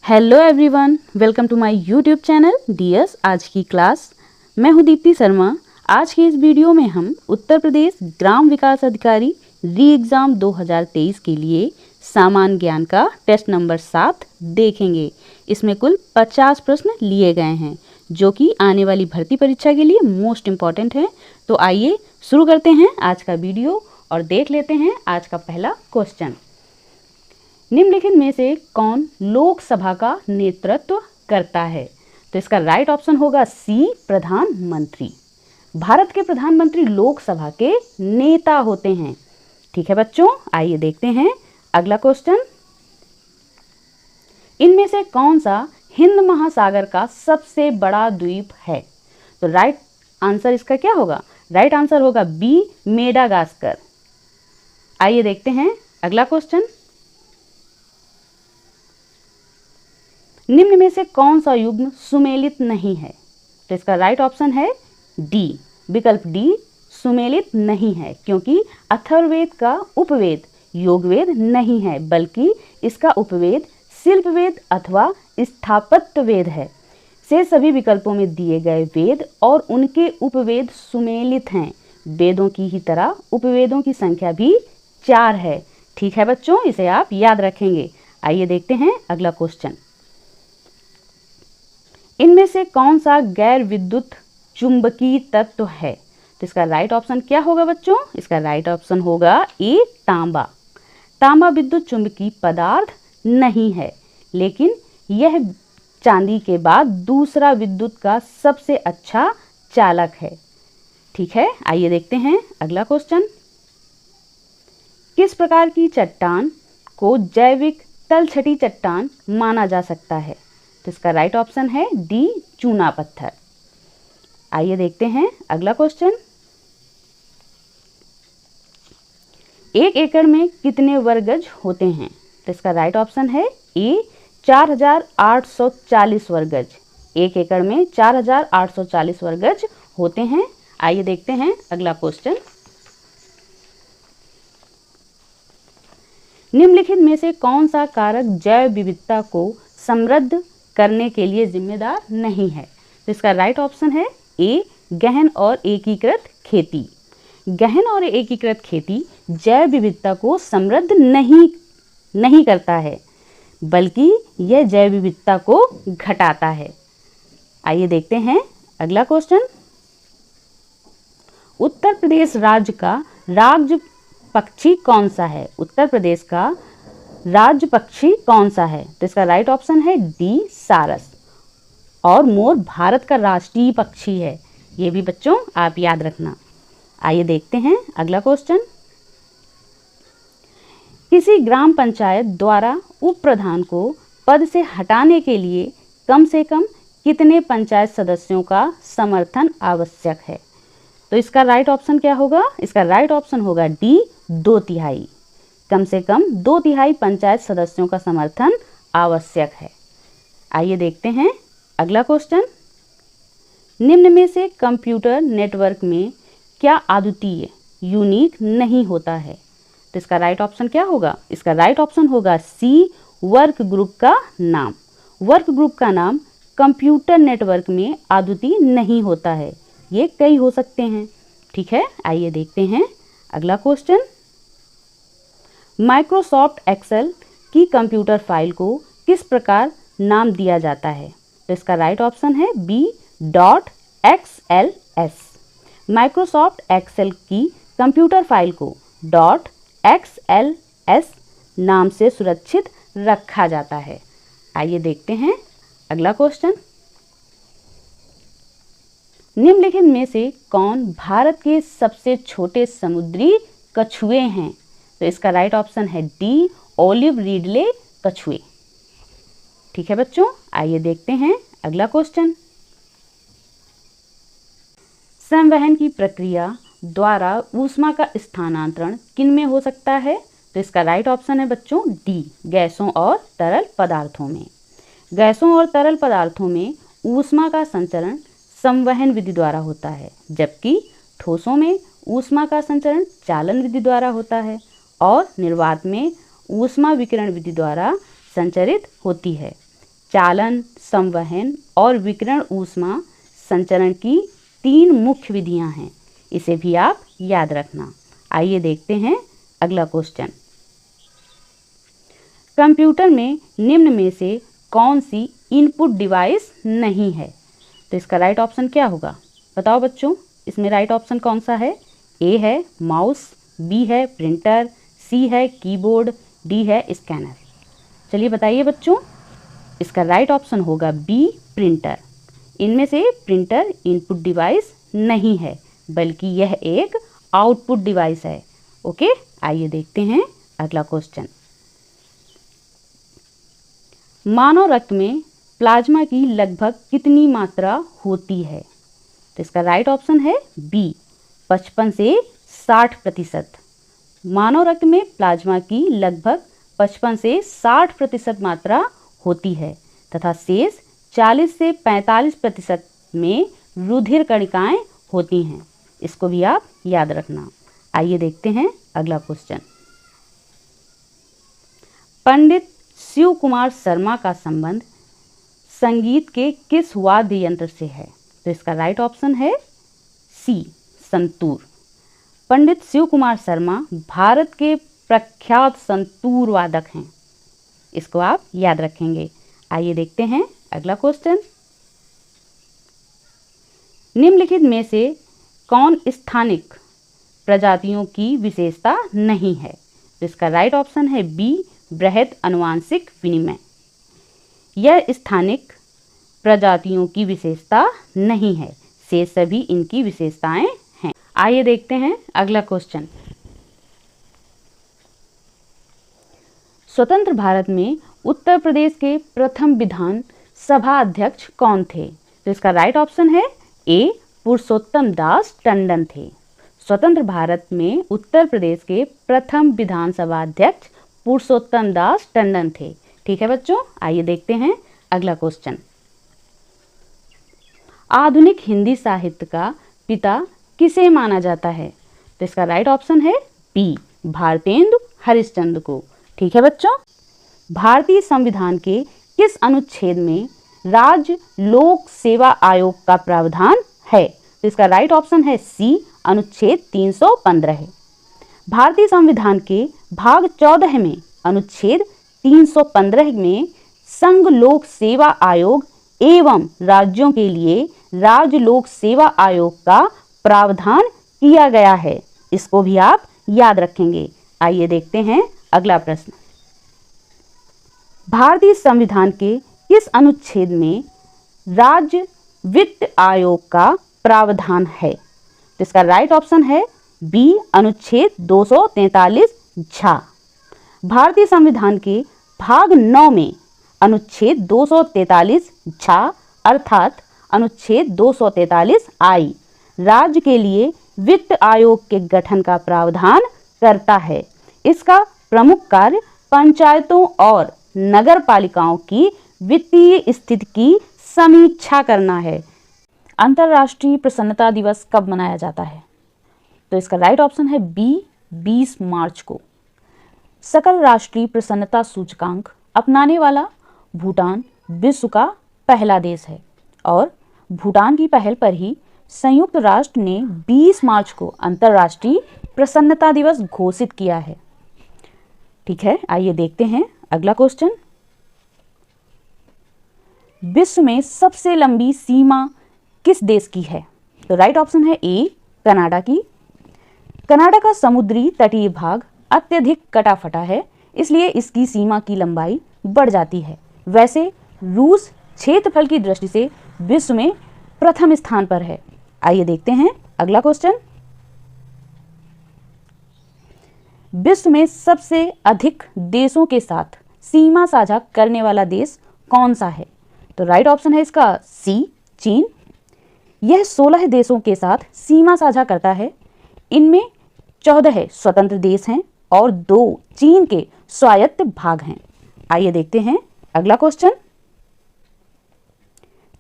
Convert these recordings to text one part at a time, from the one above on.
Hello everyone, welcome to my YouTube channel DS आज की class. मैं हूं दीप्ति शर्मा। आज की इस वीडियो में हम उत्तर प्रदेश ग्राम विकास अधिकारी री एग्ज़ाम 2023 के लिए सामान्य ज्ञान का टेस्ट नंबर 7 देखेंगे। इसमें कुल 50 प्रश्न लिए गए हैं जो कि आने वाली भर्ती परीक्षा के लिए मोस्ट इम्पॉर्टेंट है। तो आइए शुरू करते हैं आज का वीडियो और देख लेते हैं आज का पहला क्वेश्चन। निम्नलिखित में से कौन लोकसभा का नेतृत्व करता है? तो इसका राइट ऑप्शन होगा सी, प्रधानमंत्री। भारत के प्रधानमंत्री लोकसभा के नेता होते हैं। ठीक है बच्चों, आइए देखते हैं अगला क्वेश्चन। इनमें से कौन सा हिंद महासागर का सबसे बड़ा द्वीप है? तो राइट आंसर इसका क्या होगा? राइट आंसर होगा बी, मेडागास्कर। आइए देखते हैं अगला क्वेश्चन। निम्न में से कौन सा युग्म सुमेलित नहीं है? तो इसका राइट ऑप्शन है डी, विकल्प डी, सुमेलित नहीं है, क्योंकि अथर्ववेद का उपवेद योगवेद नहीं है, बल्कि इसका उपवेद शिल्पवेद अथवा स्थापत्य वेद है। से सभी विकल्पों में दिए गए वेद और उनके उपवेद सुमेलित हैं। वेदों की ही तरह उपवेदों की संख्या भी 4 है। ठीक है बच्चों, इसे आप याद रखेंगे। आइए देखते हैं अगला क्वेश्चन। इनमें से कौन सा गैर विद्युत चुंबकीय तत्व है? तो इसका राइट ऑप्शन क्या होगा बच्चों? इसका राइट ऑप्शन होगा ए, तांबा। तांबा विद्युत चुंबकीय पदार्थ नहीं है, लेकिन यह चांदी के बाद दूसरा विद्युत का सबसे अच्छा चालक है। ठीक है, आइए देखते हैं अगला क्वेश्चन। किस प्रकार की चट्टान को जैविक तलछटी चट्टान माना जा सकता है? तो इसका राइट ऑप्शन है डी, चूना पत्थर। आइए देखते हैं अगला क्वेश्चन। 1 एकड़ में कितने वर्ग गज होते हैं? तो इसका राइट ऑप्शन है ए, 4840 वर्ग गज। 1 एकड़ में 4840 वर्ग गज होते हैं। आइए देखते हैं अगला क्वेश्चन। निम्नलिखित में से कौन सा कारक जैव विविधता को समृद्ध करने के लिए जिम्मेदार नहीं है? तो इसका राइट ऑप्शन है ए, गहन और एकीकृत खेती। गहन और एकीकृत खेती जैव विविधता को समृद्ध नहीं करता है, बल्कि यह जैव विविधता को घटाता है। आइए देखते हैं अगला क्वेश्चन। उत्तर प्रदेश राज्य का राज्य पक्षी कौन सा है? उत्तर प्रदेश का राज्य पक्षी कौन सा है? तो इसका राइट ऑप्शन है डी, सारस। और मोर भारत का राष्ट्रीय पक्षी है, ये भी बच्चों आप याद रखना। आइए देखते हैं अगला क्वेश्चन। किसी ग्राम पंचायत द्वारा उप प्रधान को पद से हटाने के लिए कम से कम कितने पंचायत सदस्यों का समर्थन आवश्यक है? तो इसका राइट ऑप्शन क्या होगा? इसका राइट ऑप्शन होगा डी, 2/3। कम से कम 2/3 पंचायत सदस्यों का समर्थन आवश्यक है। आइए देखते हैं अगला क्वेश्चन। निम्न में से कंप्यूटर नेटवर्क में क्या अद्वितीय यूनिक नहीं होता है? तो इसका राइट ऑप्शन क्या होगा? इसका राइट ऑप्शन होगा सी, वर्क ग्रुप का नाम। वर्क ग्रुप का नाम कंप्यूटर नेटवर्क में अद्वितीय नहीं होता है, ये कई हो सकते हैं। ठीक है, आइए देखते हैं अगला क्वेश्चन। माइक्रोसॉफ्ट एक्सेल की कंप्यूटर फाइल को किस प्रकार नाम दिया जाता है? तो इसका राइट ऑप्शन है बी, .xls। माइक्रोसॉफ्ट एक्सेल की कंप्यूटर फाइल को .xls नाम से सुरक्षित रखा जाता है। आइए देखते हैं अगला क्वेश्चन। निम्नलिखित में से कौन भारत के सबसे छोटे समुद्री कछुए हैं? तो इसका राइट ऑप्शन है डी, ओलिव रिडले कछुए। ठीक है बच्चों, आइए देखते हैं अगला क्वेश्चन। संवहन की प्रक्रिया द्वारा ऊष्मा का स्थानांतरण किन में हो सकता है? तो इसका राइट ऑप्शन है बच्चों डी, गैसों और तरल पदार्थों में। गैसों और तरल पदार्थों में ऊष्मा का संचरण संवहन विधि द्वारा होता है, जबकि ठोसों में ऊष्मा का संचरण चालन विधि द्वारा होता है और निर्वात में ऊष्मा विकिरण विधि द्वारा संचरित होती है। चालन, संवहन और विकिरण ऊष्मा संचरण की 3 मुख्य विधियां हैं। इसे भी आप याद रखना। आइए देखते हैं अगला क्वेश्चन। कंप्यूटर में निम्न में से कौन सी इनपुट डिवाइस नहीं है? तो इसका राइट ऑप्शन क्या होगा? बताओ बच्चों, इसमें राइट ऑप्शन कौन सा है? ए है माउस, बी है प्रिंटर, सी है कीबोर्ड, डी है स्कैनर। चलिए बताइए बच्चों, इसका राइट ऑप्शन होगा बी प्रिंटर। इनमें से प्रिंटर इनपुट डिवाइस नहीं है, बल्कि यह एक आउटपुट डिवाइस है। ओके, आइए देखते हैं अगला क्वेश्चन। मानव रक्त में प्लाज्मा की लगभग कितनी मात्रा होती है? तो इसका राइट ऑप्शन है बी 55 से 60%। मानव रक्त में प्लाज्मा की लगभग 55 से 60% मात्रा होती है तथा शेष 40 से 45% में रुधिर कणिकाएं होती हैं। इसको भी आप याद रखना। आइए देखते हैं अगला क्वेश्चन। पंडित शिव कुमार शर्मा का संबंध संगीत के किस वाद्य यंत्र से है? तो इसका राइट ऑप्शन है सी संतूर। पंडित शिव कुमार शर्मा भारत के प्रख्यात संतूर वादक हैं। इसको आप याद रखेंगे। आइए देखते हैं अगला क्वेश्चन। निम्नलिखित में से कौन स्थानिक प्रजातियों की विशेषता नहीं है? तो इसका राइट ऑप्शन है बी बृहद आनुवंशिक विनिमय। यह स्थानिक प्रजातियों की विशेषता नहीं है, शेष सभी इनकी विशेषताएं हैं। आइए देखते हैं अगला क्वेश्चन। स्वतंत्र भारत में उत्तर प्रदेश के प्रथम विधान सभा अध्यक्ष कौन थे? तो इसका राइट ऑप्शन है ए पुरुषोत्तम दास टंडन थे। स्वतंत्र भारत में उत्तर प्रदेश के प्रथम विधानसभा अध्यक्ष पुरुषोत्तम दास टंडन थे। ठीक है बच्चों, आइए देखते हैं अगला क्वेश्चन। आधुनिक हिंदी साहित्य का पिता किसे माना जाता है? तो इसका राइट ऑप्शन है बी भारतेंदु हरिश्चंद्र को। ठीक है बच्चों, भारतीय संविधान के किस अनुच्छेद में राज्य लोक सेवा आयोग का प्रावधान है? तो इसका राइट ऑप्शन है सी अनुच्छेद 315 है। भारतीय संविधान के भाग 14 में अनुच्छेद 315 में संघ लोक सेवा आयोग एवं राज्यों के लिए राज्य लोक सेवा आयोग का प्रावधान किया गया है। इसको भी आप याद रखेंगे। आइए देखते हैं अगला प्रश्न। भारतीय संविधान के किस अनुच्छेद में राज्य वित्त आयोग का प्रावधान है? तो इसका राइट ऑप्शन है बी अनुच्छेद 243 झा। भारतीय संविधान के भाग 9 में अनुच्छेद 243 झा अर्थात अनुच्छेद 243 आई राज्य के लिए वित्त आयोग के गठन का प्रावधान करता है। इसका प्रमुख कार्य पंचायतों और नगर पालिकाओं की वित्तीय स्थिति की समीक्षा करना है। अंतर्राष्ट्रीय प्रसन्नता दिवस कब मनाया जाता है? तो इसका राइट ऑप्शन है बी 20 मार्च को। सकल राष्ट्रीय प्रसन्नता सूचकांक अपनाने वाला भूटान विश्व का पहला देश है और भूटान की पहल पर ही संयुक्त राष्ट्र ने 20 मार्च को अंतर्राष्ट्रीय प्रसन्नता दिवस घोषित किया है। ठीक है, आइए देखते हैं अगला क्वेश्चन। विश्व में सबसे लंबी सीमा किस देश की है? तो राइट ऑप्शन है ए कनाडा की। कनाडा का समुद्री तटीय भाग अत्यधिक कटा फटा है, इसलिए इसकी सीमा की लंबाई बढ़ जाती है। वैसे रूस क्षेत्रफल की दृष्टि से विश्व में प्रथम स्थान पर है। आइए देखते हैं अगला क्वेश्चन। विश्व में सबसे अधिक देशों के साथ सीमा साझा करने वाला देश कौन सा है? तो राइट ऑप्शन है इसका सी चीन। यह 16 देशों के साथ सीमा साझा करता है। इनमें 14 स्वतंत्र देश हैं और 2 चीन के स्वायत्त भाग हैं। आइए देखते हैं अगला क्वेश्चन।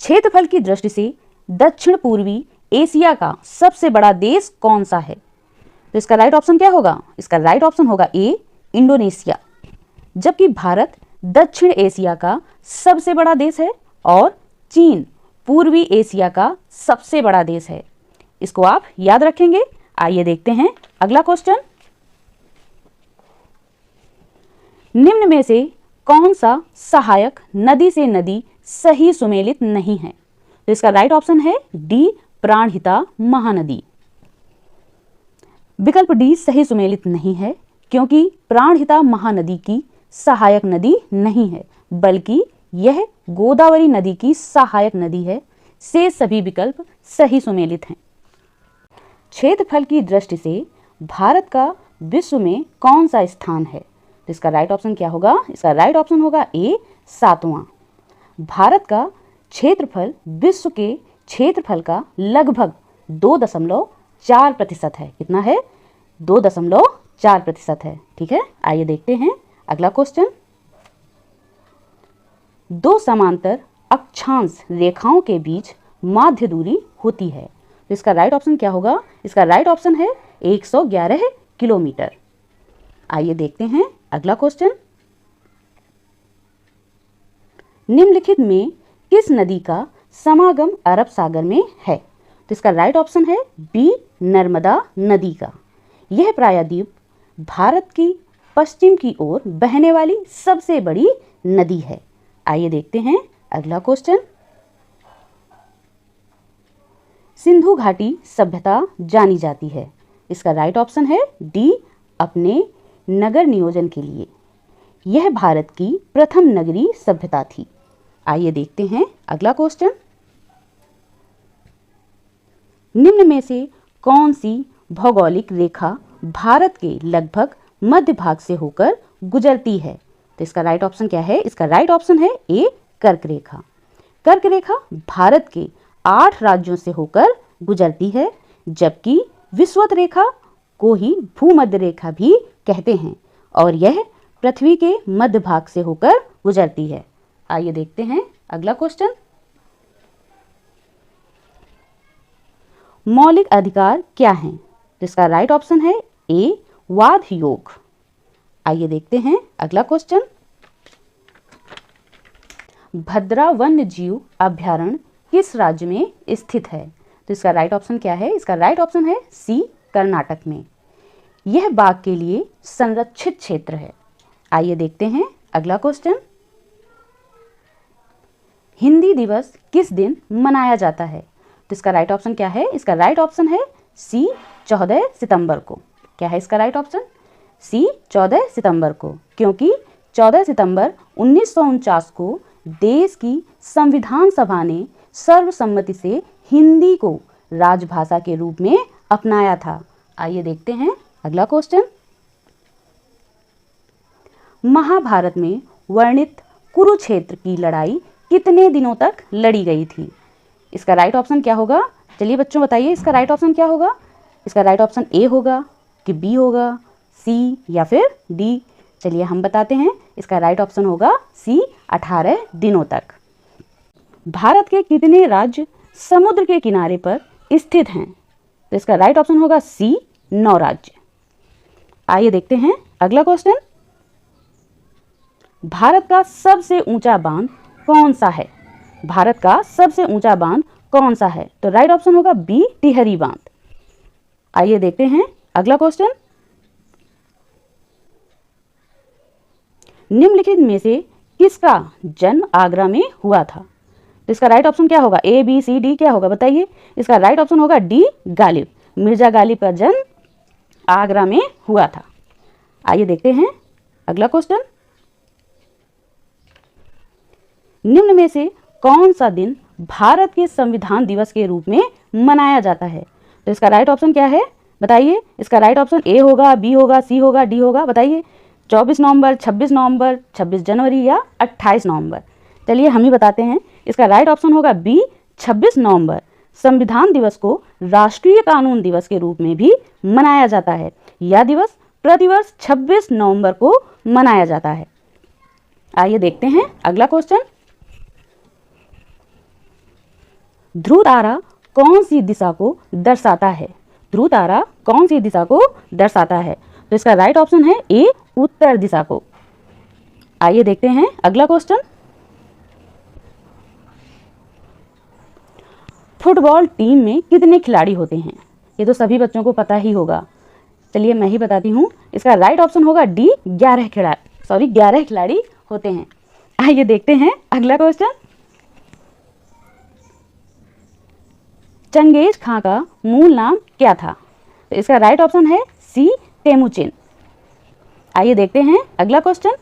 क्षेत्रफल की दृष्टि से दक्षिण पूर्वी एशिया का सबसे बड़ा देश कौन सा है? तो इसका राइट ऑप्शन क्या होगा? इसका राइट ऑप्शन होगा ए इंडोनेशिया। जबकि भारत दक्षिण एशिया का सबसे बड़ा देश है और चीन पूर्वी एशिया का सबसे बड़ा देश है। इसको आप याद रखेंगे। आइए देखते हैं अगला क्वेश्चन। निम्न में से कौन सा सहायक नदी से नदी सही सुमेलित नहीं है? तो इसका राइट ऑप्शन है डी प्राणहिता महानदी। विकल्प डी सही सुमेलित नहीं है क्योंकि प्राणहिता महानदी की सहायक नदी नहीं है, बल्कि यह गोदावरी नदी की सहायक नदी है। से सभी विकल्प सही सुमेलित हैं। क्षेत्रफल की दृष्टि से भारत का विश्व में कौन सा स्थान है? तो इसका राइट ऑप्शन क्या होगा? इसका राइट ऑप्शन होगा ए 7वां। भारत का क्षेत्रफल विश्व के क्षेत्रफल का लगभग 2.4% है। कितना है? 2.4% है। ठीक है, आइए देखते हैं अगला क्वेश्चन। दो समांतर अक्षांश रेखाओं के बीच माध्य दूरी होती है। तो इसका राइट ऑप्शन क्या होगा? इसका राइट ऑप्शन है 111 किलोमीटर। आइए देखते हैं अगला क्वेश्चन। निम्नलिखित में किस नदी का समागम अरब सागर में है? तो इसका राइट ऑप्शन है बी नर्मदा नदी का। यह प्रायद्वीप भारत की पश्चिम की ओर बहने वाली सबसे बड़ी नदी है। आइए देखते हैं अगला क्वेश्चन। सिंधु घाटी सभ्यता जानी जाती है। इसका राइट ऑप्शन है डी अपने नगर नियोजन के लिए। यह भारत की प्रथम नगरीय सभ्यता थी। आइए देखते हैं अगला क्वेश्चन। निम्न में से कौन सी भौगोलिक रेखा भारत के लगभग मध्य भाग से होकर गुजरती है? तो इसका राइट ऑप्शन क्या है? इसका राइट ऑप्शन है ए कर्क रेखा। कर्क रेखा भारत के 8 राज्यों से होकर गुजरती है, जबकि विषुवत रेखा को ही भूमध्य रेखा भी कहते हैं और यह पृथ्वी के मध्य भाग से होकर गुजरती है। आइए देखते हैं अगला क्वेश्चन। मौलिक अधिकार क्या हैं? तो इसका राइट ऑप्शन है ए वाद योग। आइए देखते हैं अगला क्वेश्चन। भद्रा वन्य जीव अभयारण्य किस राज्य में स्थित है? तो इसका राइट ऑप्शन क्या है? इसका राइट ऑप्शन है सी कर्नाटक में। यह बाघ के लिए संरक्षित क्षेत्र है। आइए देखते हैं अगला क्वेश्चन। हिंदी दिवस किस दिन मनाया जाता है? तो इसका राइट ऑप्शन क्या है? इसका राइट ऑप्शन है सी 14 सितंबर को। क्या है इसका राइट ऑप्शन? सी 14 सितंबर को, क्योंकि 14 सितंबर 1949 को देश की संविधान सभा ने सर्वसम्मति से हिंदी को राजभाषा के रूप में अपनाया था। आइए देखते हैं अगला क्वेश्चन। महाभारत में वर्णित कुरुक्षेत्र की लड़ाई कितने दिनों तक लड़ी गई थी? इसका राइट ऑप्शन क्या होगा? चलिए बच्चों बताइए, इसका राइट ऑप्शन क्या होगा? इसका राइट ऑप्शन ए होगा कि बी होगा, सी या फिर डी? चलिए हम बताते हैं, इसका राइट ऑप्शन होगा सी 18 दिनों तक। भारत के कितने राज्य समुद्र के किनारे पर स्थित हैं? तो इसका राइट ऑप्शन होगा सी 9 राज्य। आइए देखते हैं अगला क्वेश्चन। भारत का सबसे ऊंचा बांध कौन सा है? भारत का सबसे ऊंचा बांध कौन सा है? तो राइट ऑप्शन होगा बी टिहरी बांध। आइए देखते हैं अगला क्वेश्चन। निम्नलिखित में से किसका जन्म आगरा में हुआ था? तो इसका राइट ऑप्शन क्या होगा? ए बी सी डी क्या होगा बताइए? इसका राइट ऑप्शन होगा डी गालिब। मिर्जा गालिब का जन्म आगरा में हुआ था। आइए देखते हैं अगला क्वेश्चन। निम्न में से कौन सा दिन भारत के संविधान दिवस के रूप में मनाया जाता है? तो इसका राइट ऑप्शन क्या है बताइए? इसका राइट ऑप्शन ए होगा, बी होगा, सी होगा, डी होगा? बताइए। 24 नवंबर, 26 नवंबर, 26 जनवरी या 28 नवंबर? चलिए हम ही बताते हैं, इसका राइट ऑप्शन होगा बी 26 नवंबर। संविधान दिवस को राष्ट्रीय कानून दिवस के रूप में भी मनाया जाता है। यह दिवस प्रतिवर्ष 26 नवंबर को मनाया जाता है। आइए देखते हैं अगला क्वेश्चन। ध्रुव तारा कौन सी दिशा को दर्शाता है? ध्रुव तारा कौन सी दिशा को दर्शाता है? तो इसका राइट ऑप्शन है ए उत्तर दिशा को। आइए देखते हैं अगला क्वेश्चन। फुटबॉल टीम में कितने खिलाड़ी होते हैं? ये तो सभी बच्चों को पता ही होगा। चलिए मैं ही बताती हूँ। इसका राइट ऑप्शन होगा डी, 11 खिलाड़ी होते हैं। आइए देखते हैं अगला क्वेश्चन। चंगेज खां का मूल नाम क्या था? तो इसका राइट ऑप्शन है सी, तेमुचिन। आइए देखते हैं अगला क्वेश्चन।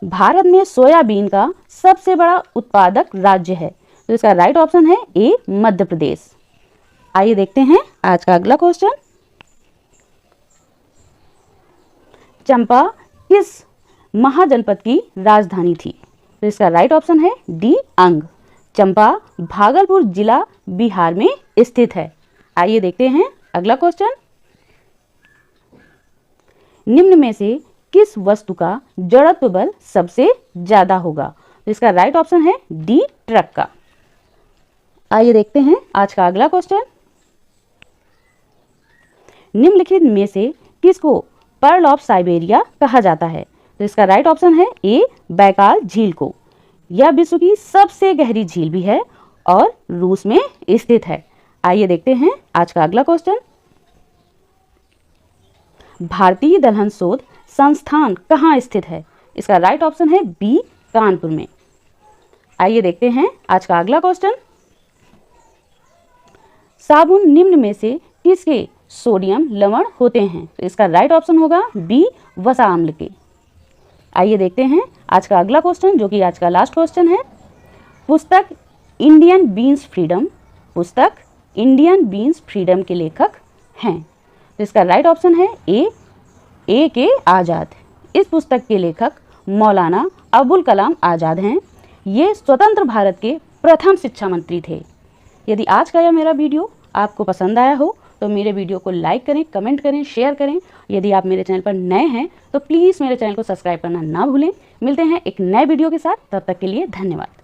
भारत में सोयाबीन का सबसे बड़ा उत्पादक राज्य है? तो इसका राइट ऑप्शन है ए, मध्य प्रदेश। आइए देखते हैं आज का अगला क्वेश्चन। चंपा किस महाजनपद की राजधानी थी? तो इसका राइट ऑप्शन है डी, अंग। चंपा भागलपुर जिला बिहार में स्थित है। आइए देखते हैं अगला क्वेश्चन। निम्न में से किस वस्तु का जड़त्व बल सबसे ज्यादा होगा? तो इसका राइट ऑप्शन है डी, ट्रक का। आइए देखते हैं आज का अगला क्वेश्चन। निम्नलिखित में से किसको पर्ल ऑफ साइबेरिया कहा जाता है? तो इसका राइट ऑप्शन है ए, बैकाल झील को। यह विश्व की सबसे गहरी झील भी है और रूस में स्थित है। आइए देखते हैं आज का अगला क्वेश्चन। भारतीय दलहन शोध संस्थान कहाँ स्थित है? इसका राइट ऑप्शन है बी, कानपुर में। आइए देखते हैं आज का अगला क्वेश्चन। साबुन निम्न में से किसके सोडियम लवण होते हैं? तो इसका राइट ऑप्शन होगा बी, वसा अम्ल के। आइए देखते हैं आज का अगला क्वेश्चन, जो कि आज का लास्ट क्वेश्चन है। पुस्तक इंडियन बीन्स फ्रीडम के लेखक हैं? तो इसका राइट ऑप्शन है ए के आज़ाद। इस पुस्तक के लेखक मौलाना अबुल कलाम आज़ाद हैं। ये स्वतंत्र भारत के प्रथम शिक्षा मंत्री थे। यदि आज का यह मेरा वीडियो आपको पसंद आया हो तो मेरे वीडियो को लाइक करें, कमेंट करें, शेयर करें। यदि आप मेरे चैनल पर नए हैं तो प्लीज़ मेरे चैनल को सब्सक्राइब करना ना भूलें। मिलते हैं एक नए वीडियो के साथ, तब तक के लिए धन्यवाद।